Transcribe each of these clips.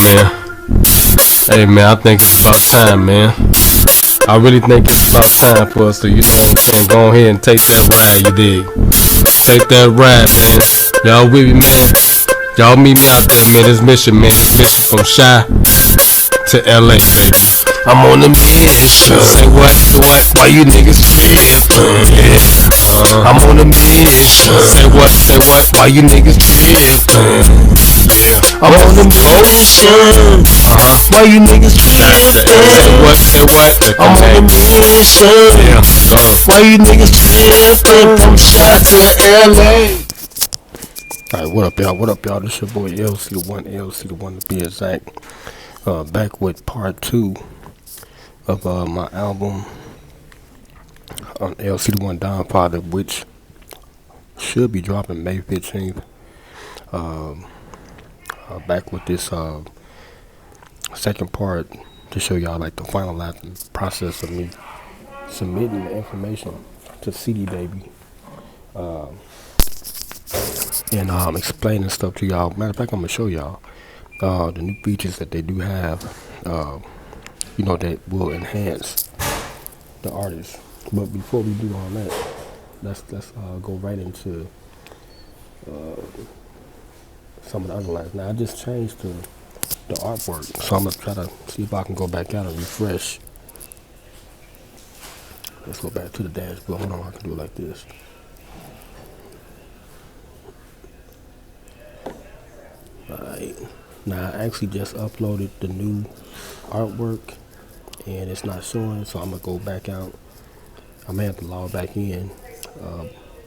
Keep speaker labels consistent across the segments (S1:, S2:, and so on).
S1: man. Hey man, I think it's about time, man. I really think it's about time for us to, you know what I'm saying, go ahead and take that ride, you dig? Take that ride, man. Y'all with me, man? Y'all meet me out there, man. This mission, man. This mission from Shy to LA, baby. I'm on the mission. Say what? Why you niggas trippin'? Yeah. I'm on the mission. Say what? Why you niggas trippin'? Yeah. I'm on the mission. Why you niggas trippin'? Say what? I'm on the mission. Yeah. Why you niggas trippin'? From Shy to LA. Alright, what up, y'all? What up, y'all? This your boy Lcdaone to be exact. Back with part 2 of my album on Lcdaone Godfather, which should be dropping May 15th. Back with this second part to show y'all like the finalizing process of me submitting the information to CD Baby. And explaining stuff to y'all. Matter of fact, I'm gonna show y'all the new features that they do have, you know, that will enhance the artist. But before we do all that, let's go right into some of the other lines. Now I just changed the artwork, so I'm gonna try to see if I can go back out and refresh. Let's go back to the dashboard. Hold on, I can do it like this. Alright, now I actually just uploaded the new artwork and it's not showing, so I'm gonna go back out. I may have to log back in,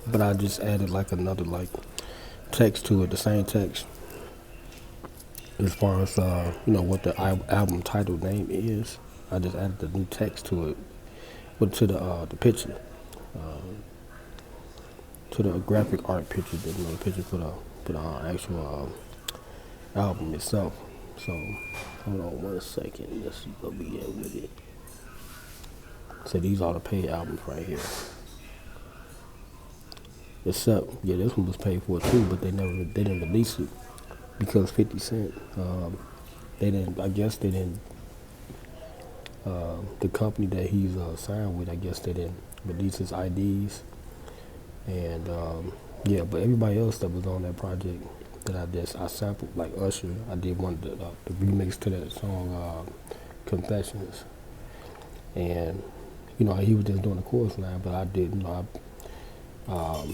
S1: but I just added like another like text to it, the same text as far as you know what the album title name is. I just added the new text to it, but to the picture, to the graphic art picture, the picture for the actual album itself. So hold on 1 second, let's see what we get with it. So these are the paid albums right here. Except, yeah, this one was paid for too, but they didn't release it because 50 Cent, I guess they didn't, the company that he's signed with, I guess they didn't release his IDs. And yeah, but everybody else that was on that project that I sampled, like Usher, I did one the remix to that song, Confessions. And you know, he was just doing the chorus line, but I didn't, you know, I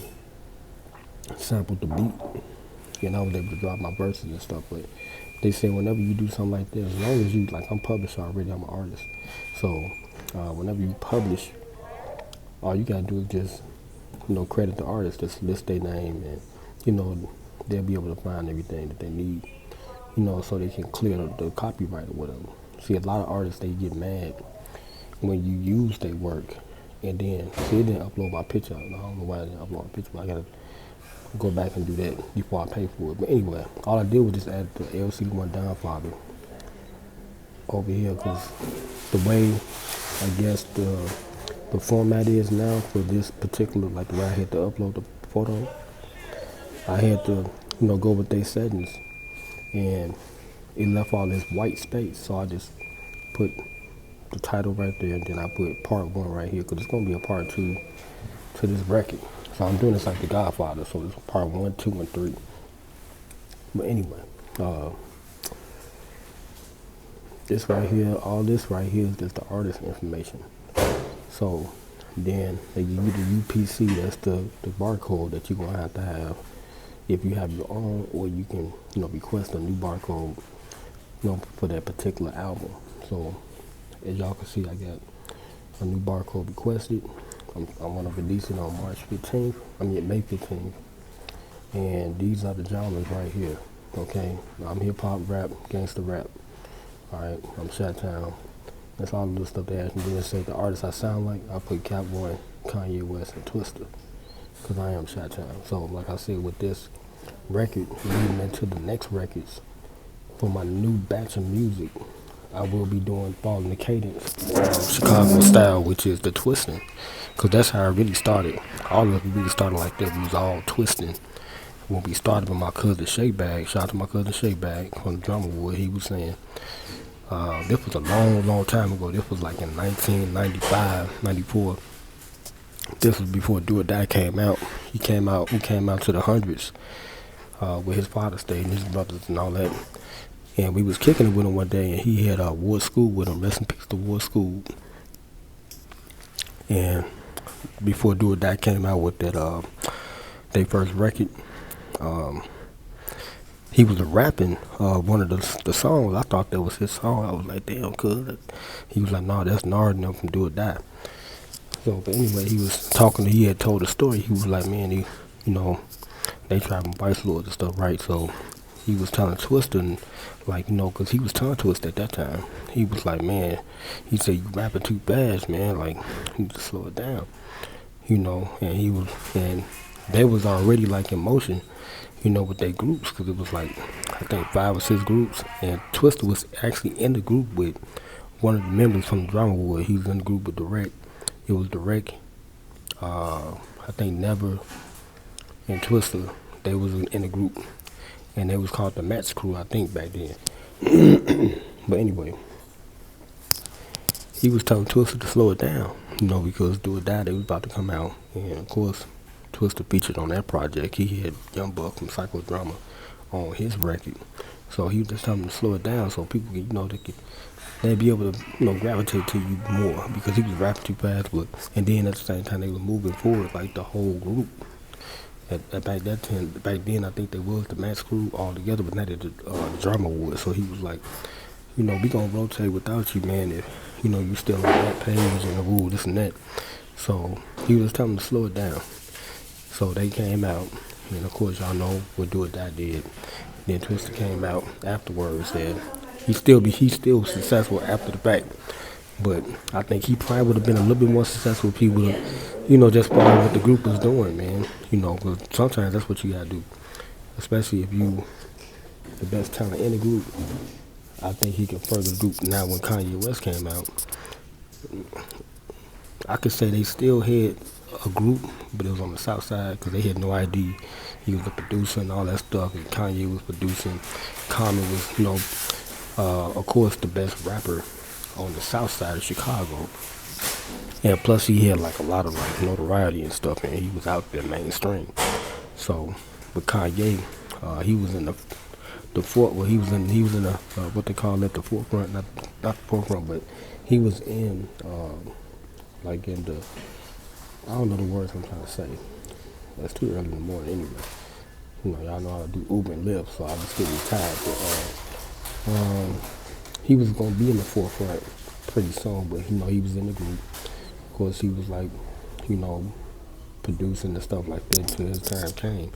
S1: sampled the beat, and I was able to drop my verses and stuff. But they say whenever you do something like this, as long as you, like, I'm published already, I'm an artist. So whenever you publish, all you gotta do is just, you know, credit the artist, just list their name, and you know, they'll be able to find everything that they need, you know, so they can clear the copyright or whatever. See, a lot of artists, they get mad when you use their work, and then see, it didn't upload my picture. I don't know why I didn't upload my picture, but I gotta go back and do that before I pay for it. But anyway, all I did was just add the Lcdaone Godfather over here, because the way, I guess, the format is now for this particular, like the way I had to upload the photo, I had to, you know, go with their settings, and it left all this white space, so I just put the title right there, and then I put part 1 right here, because it's going to be a part 2 to this record. So I'm doing this like the Godfather, so it's part 1, 2, and 3. But anyway, this right here, all this right here is just the artist information. So then they give you the UPC, that's the barcode that you're going to have if you have your own, or you can, you know, request a new barcode, you know, for that particular album. So as y'all can see, I got a new barcode requested. I want to release it on May 15th. And these are the genres right here. Okay, I'm hip hop, rap, gangster rap. Alright, I'm Chi-Town. That's all the stuff they asked me. Then say the artist I sound like, I put Catboy, Kanye West, and Twista, because I am Chi-Town. So like I said, with this record leading into the next records for my new batch of music, I will be following the cadence Chicago style, which is the twisting, because that's how I really started. All of it really started like that. We was all twisting when we started with my cousin Shake Bag, shout out to my cousin Shake Bag from the Drummer Wood, he was saying, this was a long time ago. This was like in 1995, 94. This was before Do or Die came out. He came out to the hundreds, where his father stayed and his brothers and all that. And we was kicking it with him one day, and he had Ward School with him. Rest in peace to Ward School. And before Do or Die came out with that, their first record, he was rapping one of the songs. I thought that was his song. I was like, damn, cuz. He was like, no, that's Nard and them from Do or Die. So, but anyway, he was talking. He had told a story. He was like, man, they driving vice lords and stuff, right? So he was telling Twista, and like, because he was tongue twist at that time. He was like, man, he said, you rapping too fast, man. Like, you need to slow it down, and they was already like in motion, with their groups, because it was like, I think 5 or 6 groups, and Twista was actually in the group with one of the members from the Drama Wood. He was in the group with Direct. It was Direct, I think Never, and Twista. They was in the group, and they was called the Match Crew, I think, back then. But anyway, he was telling Twista to slow it down, because Do or Die, they was about to come out, and of course, Twista featured on that project. He had Young Buck from Psychodrama on his record, so he was just telling him to slow it down so people could, they'd be able to, gravitate to you more, because he was rapping too fast. And then at the same time, they were moving forward like the whole group. Back then, I think they was the Match Crew all together, but not at the Drama Wood. So he was like, we gonna rotate without you, man. If you still on that page and this and that. So he was telling them to slow it down. So they came out, and of course y'all know what Do or Die did. Then Twista came out afterwards, and he's still successful after the fact. But I think he probably would have been a little bit more successful if he would have, just followed what the group was doing, man. Because sometimes that's what you gotta do, especially if you the best talent in the group. I think he could further the group. Now when Kanye West came out, I could say they still had a group, but it was on the south side because they had no ID. He was the producer and all that stuff, and Kanye was producing. Common was, of course, the best rapper on the south side of Chicago. And plus he had like a lot of like notoriety and stuff, and he was out there mainstream. So with Kanye, he was in the fort. Well, he was in the what they call it, the forefront, not the forefront, but he was in like in the, I don't know the words I'm trying to say. It's too early in the morning anyway. Y'all know how to do Uber and Lyft, so I was getting tired. But he was gonna be in the forefront pretty soon, but he was in the group. Of course, he was like, producing and stuff like that until his time came.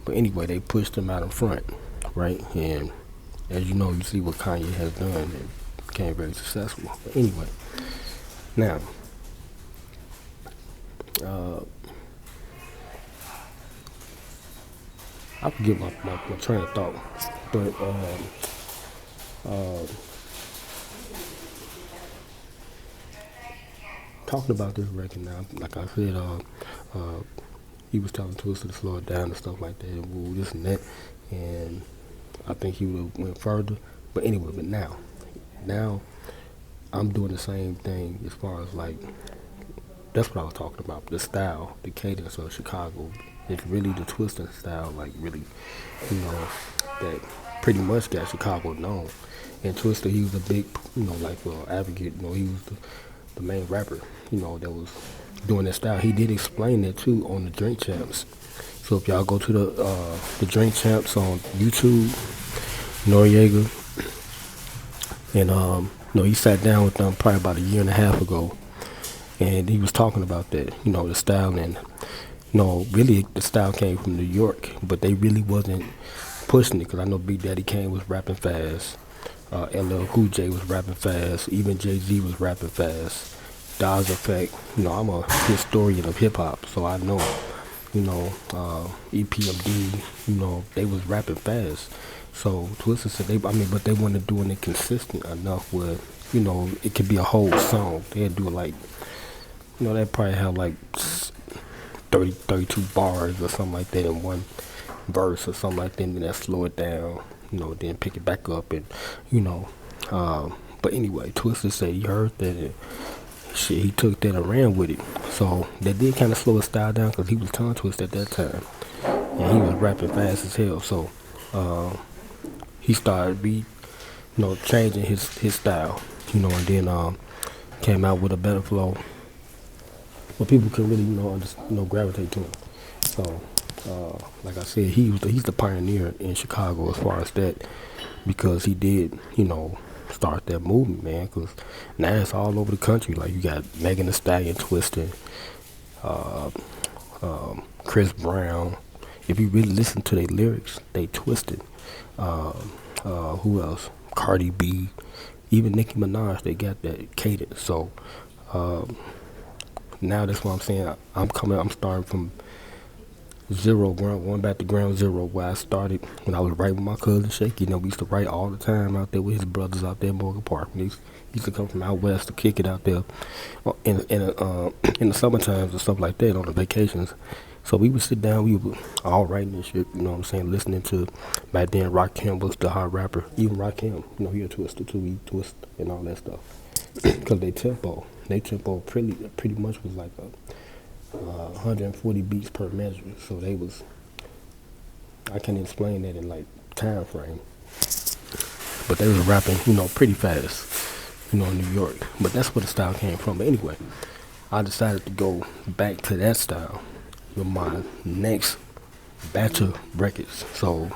S1: But anyway, they pushed him out in front, right? And as you know, you see what Kanye has done and became very successful. But anyway, now, I forget my train of thought, but talking about this record now, like I said, he was telling Twista to slow it down and stuff like that, and this and that, and I think he would have went further. But anyway, but now I'm doing the same thing as far as like, that's what I was talking about, the style, the cadence of Chicago. It's really the Twista style, like really, that pretty much got Chicago known. And Twista, he was a big, advocate. He was the main rapper, that was doing that style. He did explain that too on the Drink Champs. So if y'all go to the Drink Champs on YouTube, Noriega, and he sat down with them probably about a year and a half ago, and he was talking about that, the style. And really the style came from New York, but they really wasn't pushing it, because I know Big Daddy Kane was rapping fast, LL Cool J was rapping fast, even Jay-Z was rapping fast. Daz Effect, I'm a historian of hip hop, so I know, EPMD, they was rapping fast. So Twista said but they weren't doing it consistent enough where, it could be a whole song. They'd do it like, they'd probably have like 32 bars or something like that in verse or something like that, and then that slow it down, then pick it back up, and you know. But anyway, Twister said he heard that, and shit, he took that and ran with it. So that did kind of slow his style down because he was tongue twisted at that time, and he was rapping fast as hell. So he started changing his style, and then came out with a better flow, but people could really gravitate to him. So like I said, he's the pioneer in Chicago as far as that, because he did start that movement, man. Because now it's all over the country. Like you got Megan Thee Stallion twisting, uh, Chris Brown. If you really listen to their lyrics, they twisted. Who else? Cardi B, even Nicki Minaj. They got that cadence. So now that's what I'm saying. I'm starting from zero, going back to ground zero where I started when I was writing with my cousin Shaky. We used to write all the time out there with his brothers out there in Morgan Park. He used to come from out west to kick it out there in the summer times and stuff like that on the vacations. So we would sit down, we would all writing this shit, listening to, back then Rakim was the hot rapper. Even Rakim, he a twister too, he twist and all that stuff. Because they tempo pretty much was like 140 beats per measure. So I can't explain that in like time frame. But they was rapping, pretty fast, in New York. But that's where the style came from. But anyway, I decided to go back to that style with my next batch of records. So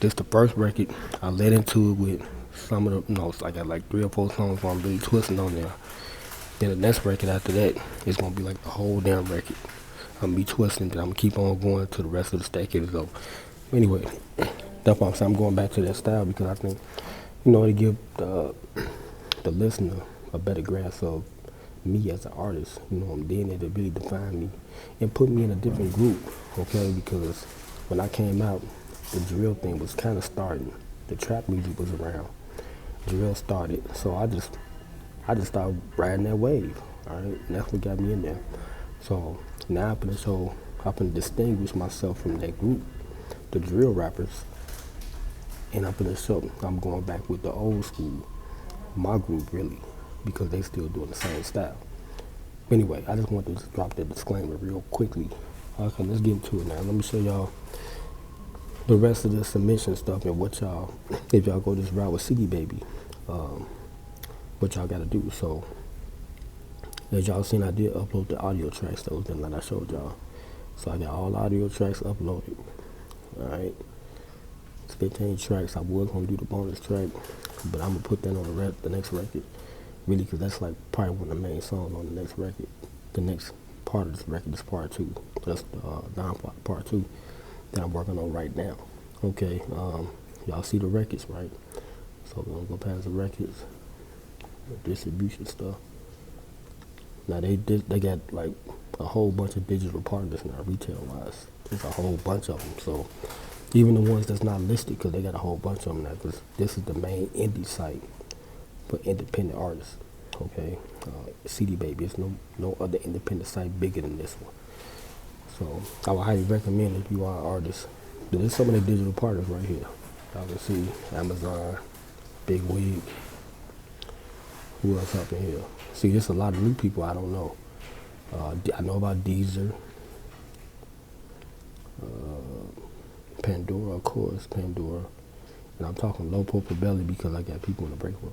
S1: this the first record. I led into it with some of the, I got like 3 or 4 songs where I'm really twisting on there. Then the next record after that is gonna be like the whole damn record. I'm gonna be twisting, then I'm gonna keep on going to the rest of the decade. So anyway, that's why I'm saying I'm going back to that style, because I think, to give the listener a better grasp of me as an artist, then it really define me and put me in a different group, okay? Because when I came out, the drill thing was kind of starting. The trap music was around. Drill started, so I just started riding that wave, all right? And that's what got me in there. So now I'm gonna distinguish myself from that group, the drill rappers, and I'm going back with the old school, my group really, because they still doing the same style. Anyway, I just wanted to drop that disclaimer real quickly. Okay, let's get into it now. Let me show y'all the rest of the submission stuff and what y'all, if y'all go this route with CD Baby, what y'all gotta do. So, as y'all seen, I did upload the audio tracks, those that I showed y'all. So I got all the audio tracks uploaded. Alright. It's 15 tracks. I was gonna do the bonus track, but I'm gonna put that on the next record. Really, because that's like probably one of the main songs on the next record. The next part of this record is part 2. That's part 2 that I'm working on right now. Okay, y'all see the records, right? So we're gonna go past the records, the distribution stuff. Now they got like a whole bunch of digital partners now, retail wise. There's a whole bunch of them. So even the ones that's not listed, because they got a whole bunch of them now. Because this is the main indie site for independent artists. Okay, CD Baby. There's no other independent site bigger than this one. So I would highly recommend, if you are an artist. There's some of the digital partners right here. Y'all can see Amazon, Big Wig. Who else up in here? See, there's a lot of new people I don't know. I know about Deezer, Pandora, of course, Pandora. And I'm talking low profile belly because I got people in the break room.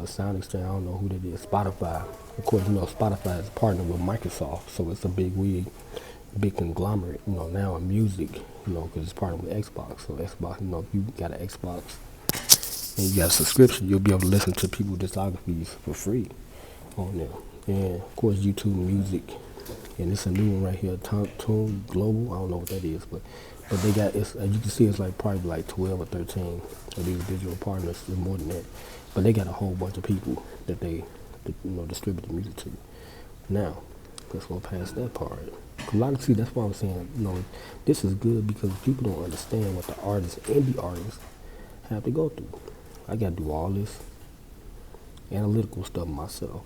S1: Sound Exchange, I don't know who that is. Spotify. Of course, Spotify is partnered with Microsoft, so it's a big conglomerate, now in music, because it's partnered with Xbox. So Xbox, if you got an Xbox and you got a subscription, you'll be able to listen to people's discographies for free on there. And of course, YouTube Music, and it's a new one right here, Tune Global. I don't know what that is, but they got, as you can see, it's like probably like 12 or 13 of these digital partners. There's more than that, but they got a whole bunch of people that they distribute the music to. Now, let's go past that part. That's why I'm saying, this is good, because people don't understand what the indie artists, have to go through. I got to do all this analytical stuff myself.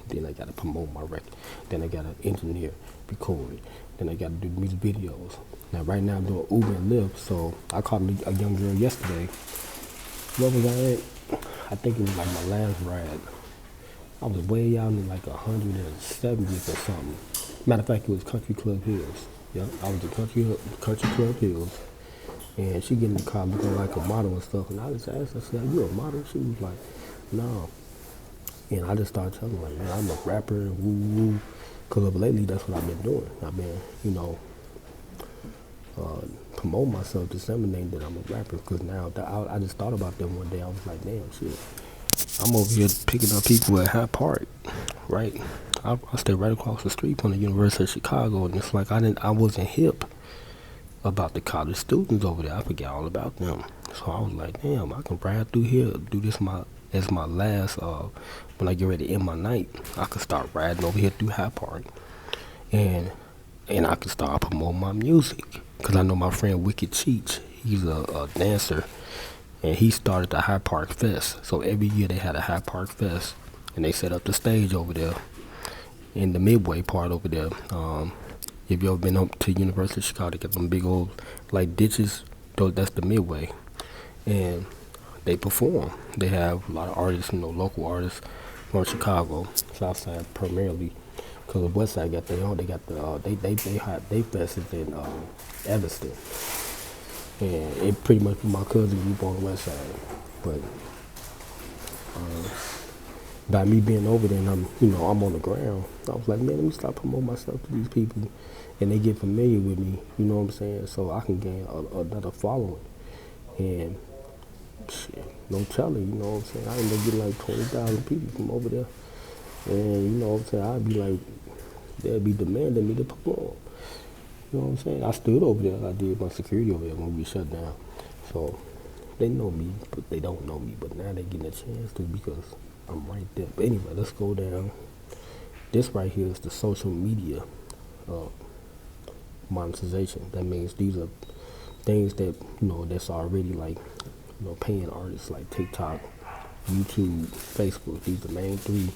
S1: Then I got to promote my record. Then I got to engineer, record it, Then I got to do music videos. Now right now I'm doing Uber and Lyft, so I caught a young girl yesterday. What was I at? I think it was like my last ride. I was way out in like 170th or something. Matter of fact, it was Country Club Hills. Yeah, I was at Country Club Hills, and she get in the car looking like a model and stuff. And I just asked her, I said, "Are you a model?" She was like, "No." And I just started telling her, like, "Man, I'm a rapper, woo woo." Cause lately, that's what I've been doing. I've been, promote myself, disseminate that I'm a rapper. Cause now that I just thought about that one day. I was like, damn, shit. I'm over here picking up people at Hyde Park, right? I stay right across the street from the University of Chicago, and it's like I wasn't hip about the college students over there. I forgot all about them. So I was like, damn, I can ride through here, do this as my last. When I get ready to end my night, I could start riding over here through Hyde Park, and I could start promoting my music. Cause I know my friend Wicked Cheech, he's a dancer, and he started the Hyde Park Fest. So every year they had a Hyde Park Fest, and they set up the stage over there in the midway part over there. If you ever been up to University of Chicago, they got them big old like ditches. That's the midway, and they perform. They have a lot of artists, local artists from Chicago, South Side primarily. Cause the West Side got their own. They got the they fest is in Evanston, and it pretty much my cousin group on the West Side, but. By me being over there and I'm on the ground, I was like, man, let me start promoting myself to these people, and they get familiar with me, you know what I'm saying, so I can gain another following, and shit, no telling, you know what I'm saying, I ended up getting like 20,000 people from over there, and you know what I'm saying, I'd be like, they'd be demanding me to perform, you know what I'm saying, I stood over there, I did my security over there when we shut down, so they know me, but they don't know me, but now they're getting a chance to because I'm right there. But anyway, let's go down. This right here is the social media uh, monetization. That means these are things that that's already like paying artists like TikTok, YouTube, Facebook. These are the main three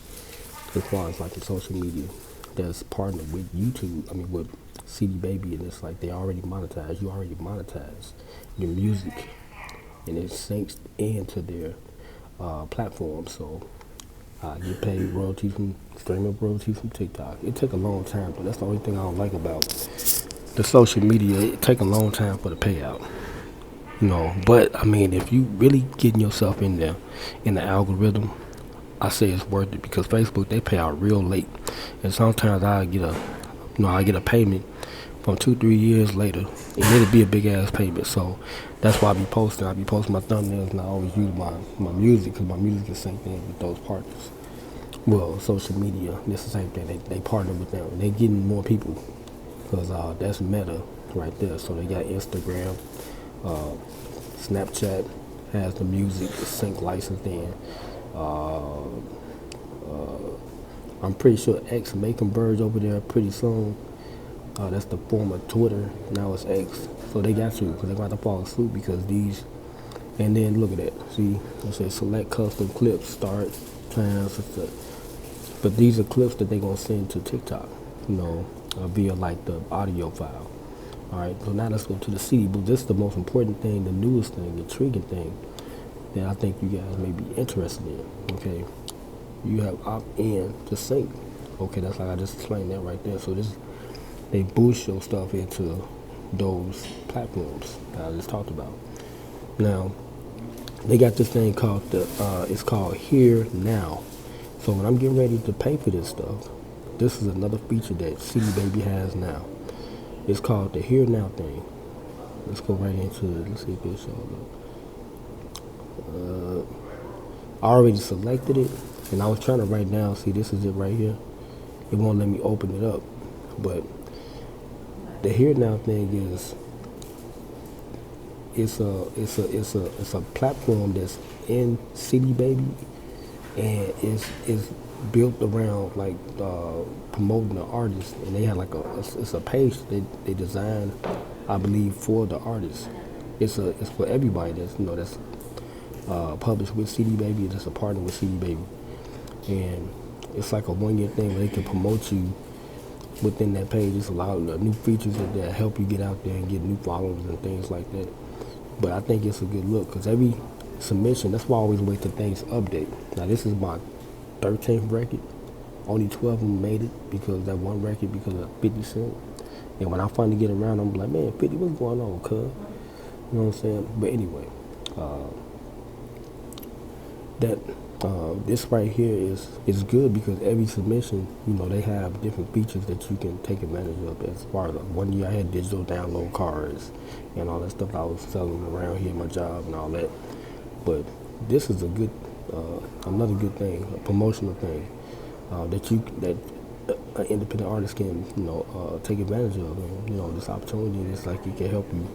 S1: as far as like the social media that's partnered with YouTube. I mean with CD Baby, and it's like they already monetize. You already monetize your music, and it syncs into their platform. So I get paid royalties from streaming royalties from TikTok. It took a long time, but that's the only thing I don't like about the social media. It take a long time for the payout, But I mean, if you really getting yourself in there, in the algorithm, I say it's worth it because Facebook they pay out real late, and sometimes I get a payment from 2-3 years later, and it'll be a big ass payment. So that's why I be posting. I be posting my thumbnails, and I always use my music because my music is synced in with those partners. Well, social media, it's the same thing. They partner with them. They getting more people because that's Meta right there. So they got Instagram, Snapchat has the music sync licensed in. I'm pretty sure X may converge over there pretty soon. That's the former Twitter. Now it's X. So they got you because they're going to follow suit because these. And then look at that. See, it says select custom clips, start times. But these are clips that they're going to send to TikTok, via like the audio file. All right, so now let's go to the CD. But this is the most important thing, the newest thing, the intriguing thing that I think you guys may be interested in. Okay, you have opt-in to sync. Okay, that's like I just explained that right there. So they boost your stuff into those platforms that I just talked about. Now, they got this thing called it's called Here Now. So when I'm getting ready to pay for this stuff, this is another feature that CD Baby has now. It's called the Here Now thing. Let's go right into it. Let's see if it shows up. I already selected it, and I was trying to write down. See, this is it right here. It won't let me open it up, but the Here Now thing is it's a platform that's in CD Baby, and it's built around like promoting the artist, and they have like it's a page they designed, I believe, for the artist. It's for everybody that's published with CD Baby, that's a partner with CD Baby, and it's like a 1-year thing where they can promote you within that page. It's a lot of new features that help you get out there and get new followers and things like that. But I think it's a good look because every submission, that's why I always wait till things update. Now this is my 13th record. Only 12 of them made it because that one record because of 50 Cent. And when I finally get around, I'm like, man, 50, what's going on, cuz? You know what I'm saying? But anyway, that this right here is good because every submission, they have different features that you can take advantage of. As far as one year I had digital download cards and all that stuff I was selling around here at my job and all that. But this is a good, another good thing, a promotional thing that an independent artist can, take advantage of. And, this opportunity is like it can help you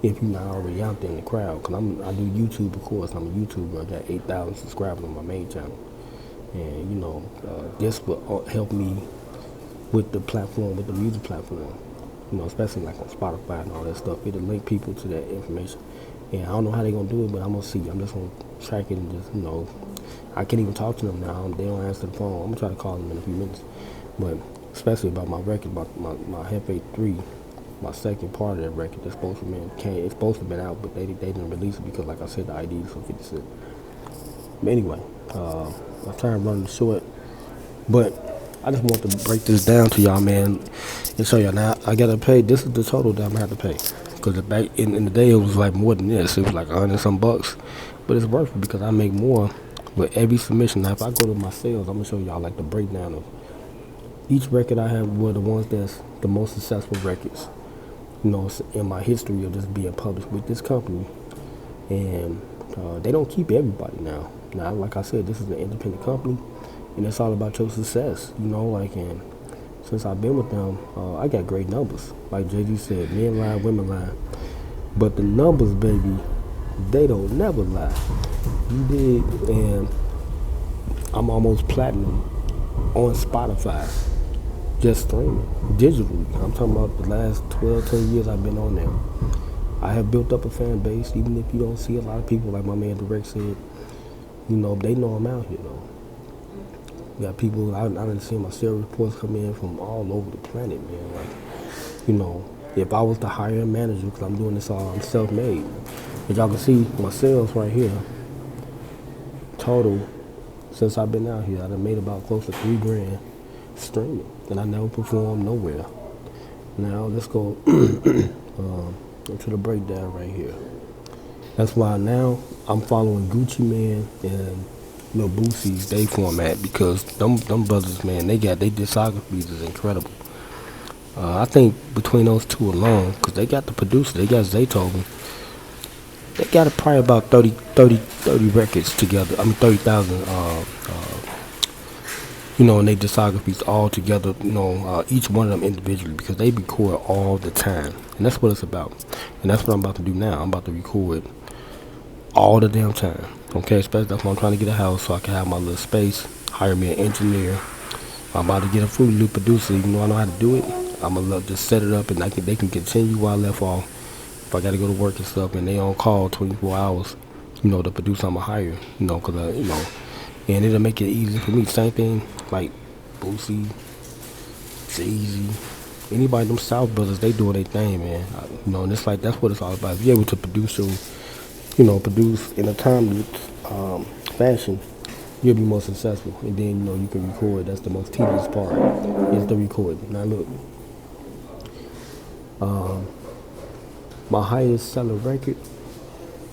S1: if you're not already out there in the crowd. Because I do YouTube, of course. I'm a YouTuber. I got 8,000 subscribers on my main channel. And, this will help me with the platform, with the music platform. Especially like on Spotify and all that stuff. It'll link people to that information. And I don't know how they're going to do it, but I'm going to see. I'm just going to track it and just, I can't even talk to them now. They don't answer the phone. I'm going to try to call them in a few minutes. But especially about my record, my Hefe 3, my second part of that record, it's supposed to have been out, but they didn't release it because, like I said, the ID is for 50 Cent. But anyway, I'm trying to run it short, but I just want to break this down to y'all, man, and show y'all. Now, I got to pay, this is the total that I'm going to have to pay, because back in the day, it was like more than this. It was like 100 some bucks, but it's worth it because I make more with every submission. Now, if I go to my sales, I'm going to show y'all like the breakdown of each record I have were the ones that's the most successful records, in my history of just being published with this company. And they don't keep everybody now. Now, like I said, this is an independent company, and it's all about your success, and since I've been with them, I got great numbers. Like Jay-Z said, men lie, women lie. But the numbers, baby, they don't never lie. You did, and I'm almost platinum on Spotify. Just streaming digitally. I'm talking about the last 12, 10 years I've been on there. I have built up a fan base, even if you don't see a lot of people, like my man Direct said, they know I'm out here though. You got people, I done seen my sales reports come in from all over the planet, man. Like, if I was to hire a manager, because I'm doing this all, I'm self-made. As y'all can see, my sales right here, total, since I've been out here, I done made about close to $3,000 streaming, and I never performed nowhere. Now let's go into the breakdown right here. That's why now I'm following Gucci Man and Lil Boosie's they format, because them brothers, man, they discographies is incredible. I think between those two alone, because they got the producer, they got Zaytoven, they got probably about 30 records together. I mean 30,000 and they discographies all together, each one of them individually, because they record all the time. And that's what it's about. And that's what I'm about to do now. I'm about to record all the damn time. Okay, especially that's why I'm trying to get a house so I can have my little space, hire me an engineer. I'm about to get a Fruity Loop producer, even though I know how to do it. I'm going to just set it up and they can continue where I left off. If I got to go to work and stuff and they on call 24 hours, the producer I'm going to hire, because, and it'll make it easy for me. Same thing like Boosie, Jay-Z, anybody, them South brothers, they doing their thing, man. And it's like, that's what it's all about. If you're able to produce produce in a timely fashion, you'll be more successful. And then, you can record. That's the most tedious part, is the recording. Now look, my highest selling record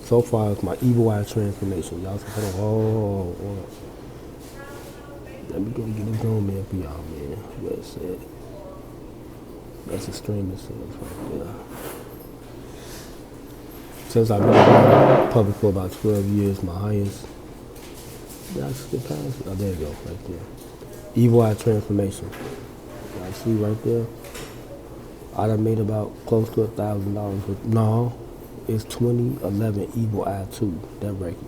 S1: so far is my Evil Eye Transformation. Y'all say, hold on. Let me go get this on, man, for y'all, man. What's that? That's the streaming sales right there. Since I've been public for about 12 years, my highest, that's the past. Oh, there you go, right there. Evil Eye Transformation. Y'all see right there? I done made about close to $1,000 with, no, it's 2011 Evil Eye 2, that record.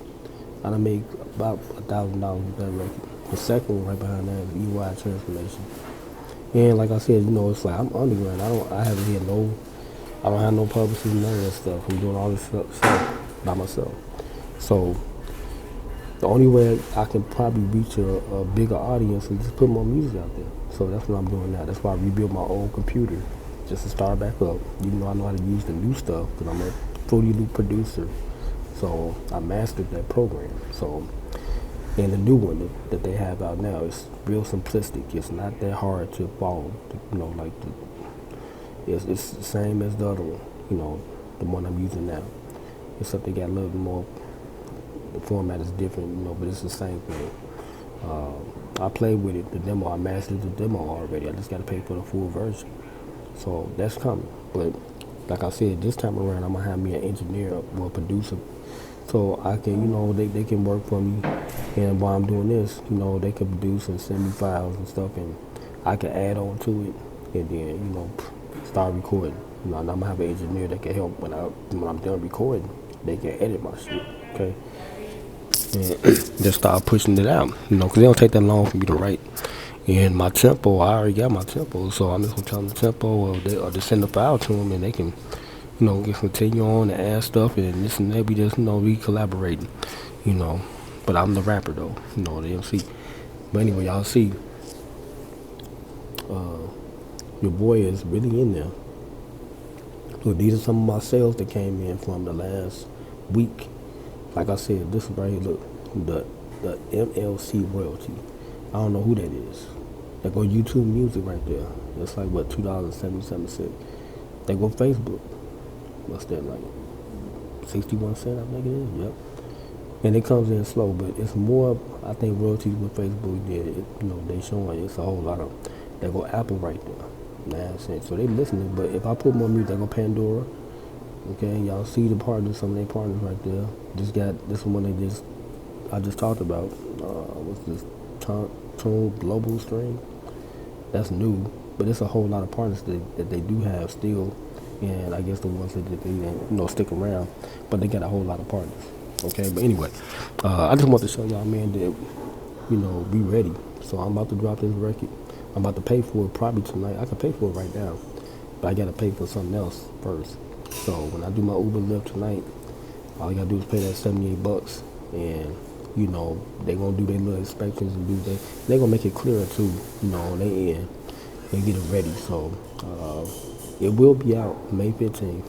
S1: I done made about $1,000 with that record. The second one right behind that is Evil Eye Transformation. And like I said, it's like I'm underground. I don't have no publishers, none of that stuff. I'm doing all this stuff by myself. So The only way I can probably reach a bigger audience is just put more music out there. So that's what I'm doing now. That's why I rebuilt my old computer just to start back up. Even though I know how to use the new stuff because I'm a Fruity Loop producer. So I mastered that program. So, and the new one that they have out now is real simplistic. It's not that hard to follow. It's the same as the other one. The one I'm using now. Except they got a little more. The format is different, but it's the same thing. I played with it, the demo. I mastered the demo already. I just got to pay for the full version. So that's coming. But like I said, this time around, I'm gonna have me an engineer or a producer, so I can, they can work for me. And while I'm doing this, they can produce and send me files and stuff, and I can add on to it, and then, start recording. And I'm gonna have an engineer that can help when I'm done recording. They can edit my shit, okay? And just start pushing it out, because it don't take that long for me to write. And my tempo, I already got my tempo, so I'm just gonna tell them the tempo, or just send the file to them, and they can, just continue on and add stuff, and this and that. We just, we collaborating, But I'm the rapper though, the MC. But anyway, y'all see, your boy is really in there. Look, these are some of my sales that came in from the last week. Like I said, this right here, look, the MLC royalty. I don't know who that is. They go YouTube Music right there. That's like what, $2.77. They go Facebook. What's that, like 61 cents? I think it is. Yep. And it comes in slow, but it's more, I think, royalties with Facebook than they showing. It's a whole lot of. They go Apple right there, 9 cents. So they listening. But if I put more music, they go Pandora. Okay, y'all see the partners, some of their partners right there. Just got this one I just talked about. What's this? Tone Global Stream. That's new, but it's a whole lot of partners that they do have still, and I guess the ones that they didn't stick around, but they got a whole lot of partners. Okay, but anyway, I just want to show y'all, man, that be ready. So I'm about to drop this record. I'm about to pay for it probably tonight. I can pay for it right now, but I gotta pay for something else first. So when I do my Uber Lyft tonight, all you gotta do is pay that $78, and they gonna do their little inspections and they gonna make it clearer too, on their end and get it ready. So it will be out May 15th.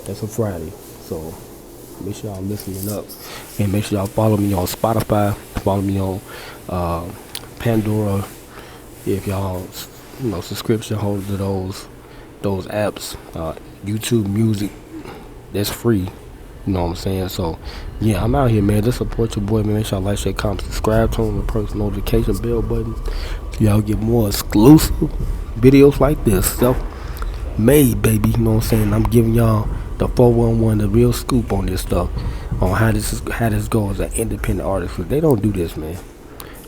S1: That's a Friday. So make sure y'all listening up, and make sure y'all follow me on Spotify, follow me on Pandora. If y'all subscription holders of those apps, YouTube Music, that's free. You know what I'm saying? So, yeah, I'm out here, man. Just support your boy, man. Make sure y'all like, share, comment, subscribe to him, and press the notification bell button so y'all get more exclusive videos like this. Self-made, baby. You know what I'm saying? I'm giving y'all the 411, the real scoop on this stuff, on how this goes as an independent artist. Cause they don't do this, man.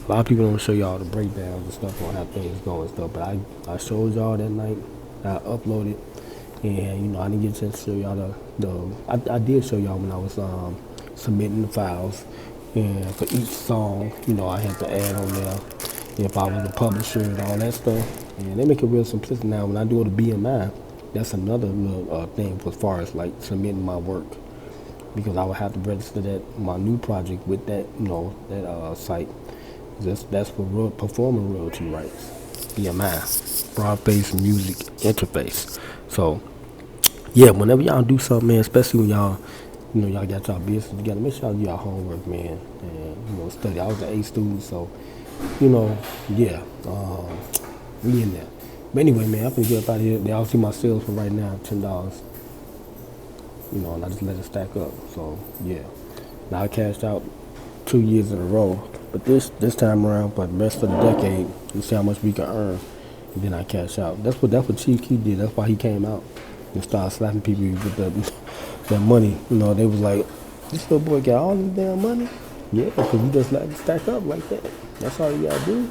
S1: A lot of people don't show y'all the breakdowns and stuff on how things go and stuff. But I showed y'all that night. I uploaded. And I didn't get a chance to show y'all I did show y'all when I was submitting the files, and for each song, I had to add on there if I was a publisher and all that stuff. And they make it real simplistic now. When I do the BMI, that's another little thing as far as like submitting my work, because I would have to register my new project with that that site. That's for performing royalty rights. BMI, broad-based music interface. So. Yeah, whenever y'all do something, man, especially when y'all got y'all business together, make sure y'all do y'all homework, man, and, study. I was an A student, so, yeah, we in there. But anyway, man, I'm gonna get up out of here. Y'all see my sales for right now, $10, and I just let it stack up. So, yeah. Now I cashed out 2 years in a row, but this time around, for the rest of the decade, you see how much we can earn, and then I cash out. That's what Chief Keef did. That's why he came out and started slapping people with that money. They was like, this little boy got all this damn money. Yeah, because you just let it stack up like that. That's all you gotta do.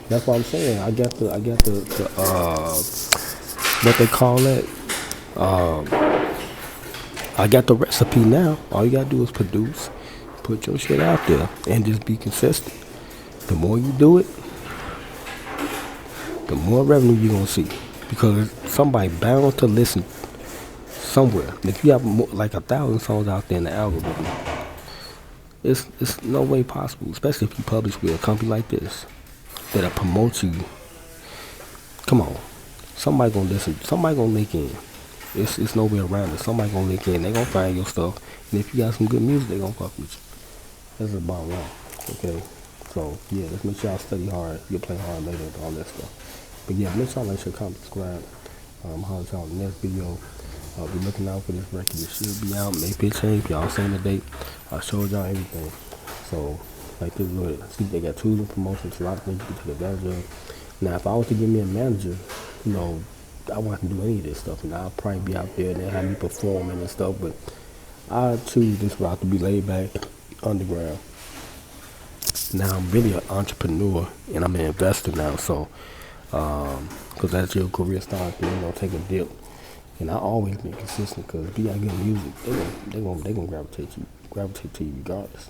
S1: That's what I'm saying. I got the what they call that. I got the recipe now. All you gotta do is produce, put your shit out there, and just be consistent. The more you do it, the more revenue you're gonna see, because somebody bound to listen somewhere. If you have like 1,000 songs out there in the algorithm, It's no way possible, especially if you publish with a company like this that'll promote you. Come on, somebody gonna listen. Somebody gonna link in. It's no way around it. Somebody gonna link in. They gonna find your stuff, and if you got some good music, they gonna fuck with you. That's the bottom line. Okay, so yeah, let's make sure y'all study hard. You'll play hard later and all that stuff. But yeah, make sure y'all like, share, comment, subscribe. Holler y'all in the next video. Be looking out for this record. It should be out May 15th. Y'all seen the date. I showed y'all everything. So like this, look, see, they got tools and promotions. A lot of things you can take advantage of. Now, if I was to give me a manager, you know, I wouldn't do any of this stuff, and I'll probably be out there and they have me performing and stuff. But I choose this route to be laid back, underground. Now I'm really an entrepreneur and I'm an investor now, so because that's your career starts, you're gonna take a dip. And I always been consistent because if you got good music, they gonna gravitate to you regardless.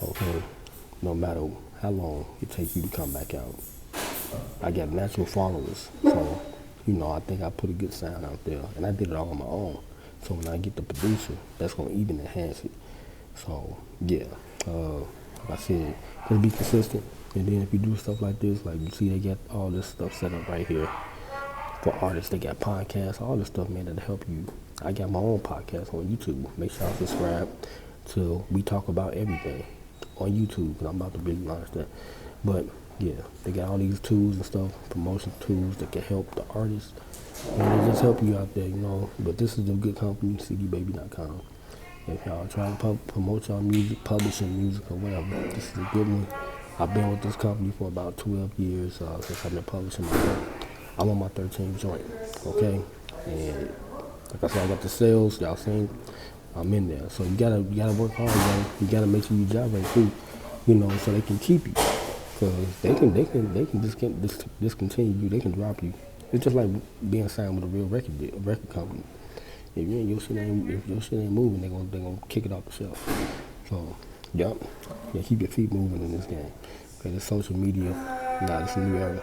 S1: Okay, no matter how long it takes you to come back out. I got natural followers, so you know I think I put a good sound out there, and I did it all on my own. So when I get the producer, that's gonna even enhance it. So yeah, like I said, just be consistent, and then if you do stuff like this, like you see, they got all this stuff set up right here for artists. They got podcasts, all this stuff, man, that'll help you. I got my own podcast on YouTube. Make sure y'all subscribe to We Talk About Everything on YouTube, because I'm about to really launch that. But yeah, they got all these tools and stuff, promotion tools that can help the artists, and they just help you out there, you know. But this is a good company, cdbaby.com. If y'all trying to promote y'all music, publishing music or whatever, this is a good one. I've been with this company for about 12 years since I've been publishing my work. I'm on my 13th joint, okay? And like I said, I got the sales, y'all seen, I'm in there. So you gotta work hard, you gotta make sure you job right too, you know, so they can keep you. Cause they can discontinue you, they can drop you. It's just like being signed with a real record company. If your shit ain't moving, they gonna kick it off the shelf. So, yup, yeah, keep your feet moving in this game. Cause it's social media, it's a new era.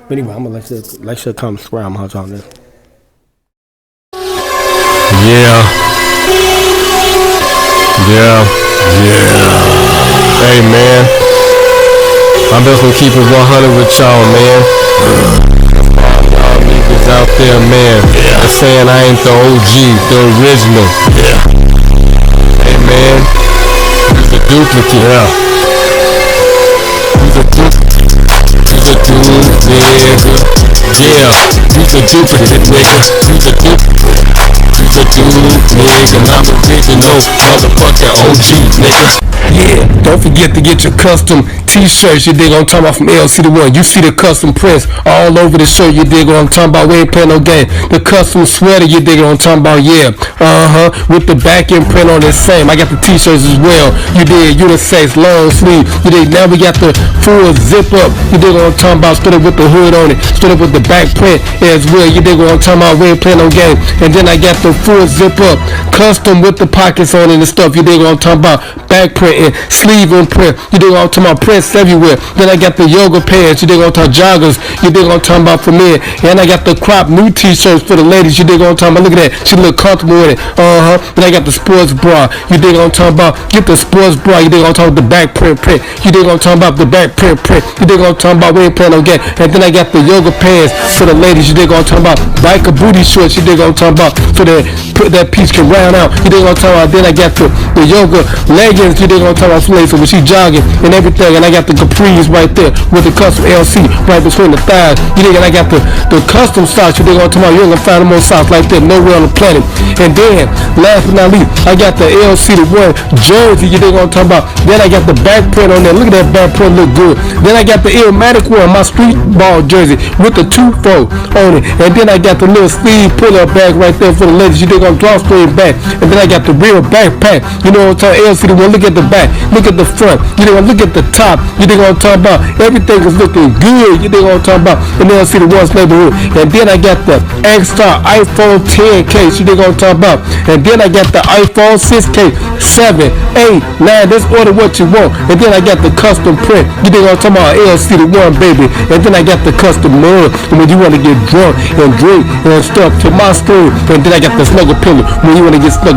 S1: But anyway, I'm gonna let you comment, subscribe. I'm gonna talk on this.
S2: Yeah. Hey man, I'm just gonna keep it 100 with y'all, man. Y'all niggas out there, man. They're saying I ain't the OG, the original. Hey man, he's a duplicate. He's a duplicate, nigga. Yeah, he's a duplicate, nigga. He's a duplicate. He's a dude, nigga. And I'm original, motherfucking OG, nigga. Yeah, don't forget to get your custom t-shirts, you dig what I'm talking about, from Lcdaone. You see the custom prints all over the shirt, you dig what I'm talking about, we ain't playing no game. The custom sweater, you dig what I'm talking about, yeah. With the back end print on the same. I got the t-shirts as well, you dig, unisex, long sleeve, you dig. Now we got the full zip up, you dig what I'm talking about, stood up with the hood on it, stood up with the back print as well, you dig what I'm talking about, we ain't playing no game. And then I got the full zip up, custom with the pockets on it and stuff, you dig what I'm talking about, back print and sleeve and print, you dig what I'm talking about, prints everywhere. Then I got the yoga pants, you dig what I'm talking about, joggers, you dig what I'm talking about, for men. And I got the crop new t-shirts for the ladies, you dig what I'm talking about, look at that, she look comfortable with it. Then I got the sports bra, you dig what I'm talking about, get the sports bra, you dig what I'm talking about, the back print, you dig what I'm talking about, the back print, you dig what I'm talking about, we ain't playing no game. And then I got the yoga pants for the ladies, you dig what I'm talking about, biker booty shorts, you dig what I'm talking about, so that piece can round out, you dig what I'm talking about. Then I got the yoga leggings, you dig what I'm talking about, for ladies, so when she jogging and everything. And I got the capris right there with the custom LC right between the thighs, you dig. And I got the custom socks, you dig what I'm talking about. You ain't gonna find them more socks like that nowhere on the planet. And then last but not least, I got the Lcdaone jersey, you dig what I'm talking about. Then I got the back print on there, look at that back print, look good. Then I got the Illmatic one, my street ball jersey with the 2-4 on it. And then I got the little sleeve pull up bag right there for the ladies, you dig on drawstring back. And then I got the real backpack, you know what I'm talking about, Lcdaone. Look at the back, look at the front, you know, look at the top, you dig what I'm talking about. Everything is looking good, you dig what I'm talking about, in the Lcdaone's neighborhood. And then I got the X-Star iPhone 10 case, you dig what I'm talking about. And then I got the iPhone 6 case, 7, 8, 9, just order what you want. And then I got the custom print, you dig what I'm talking about, Lcdaone, baby. And then I got the custom mug, when you want to get drunk and drink and stuff to my story. And then I got the snuggle pillow, when you want to get snuggled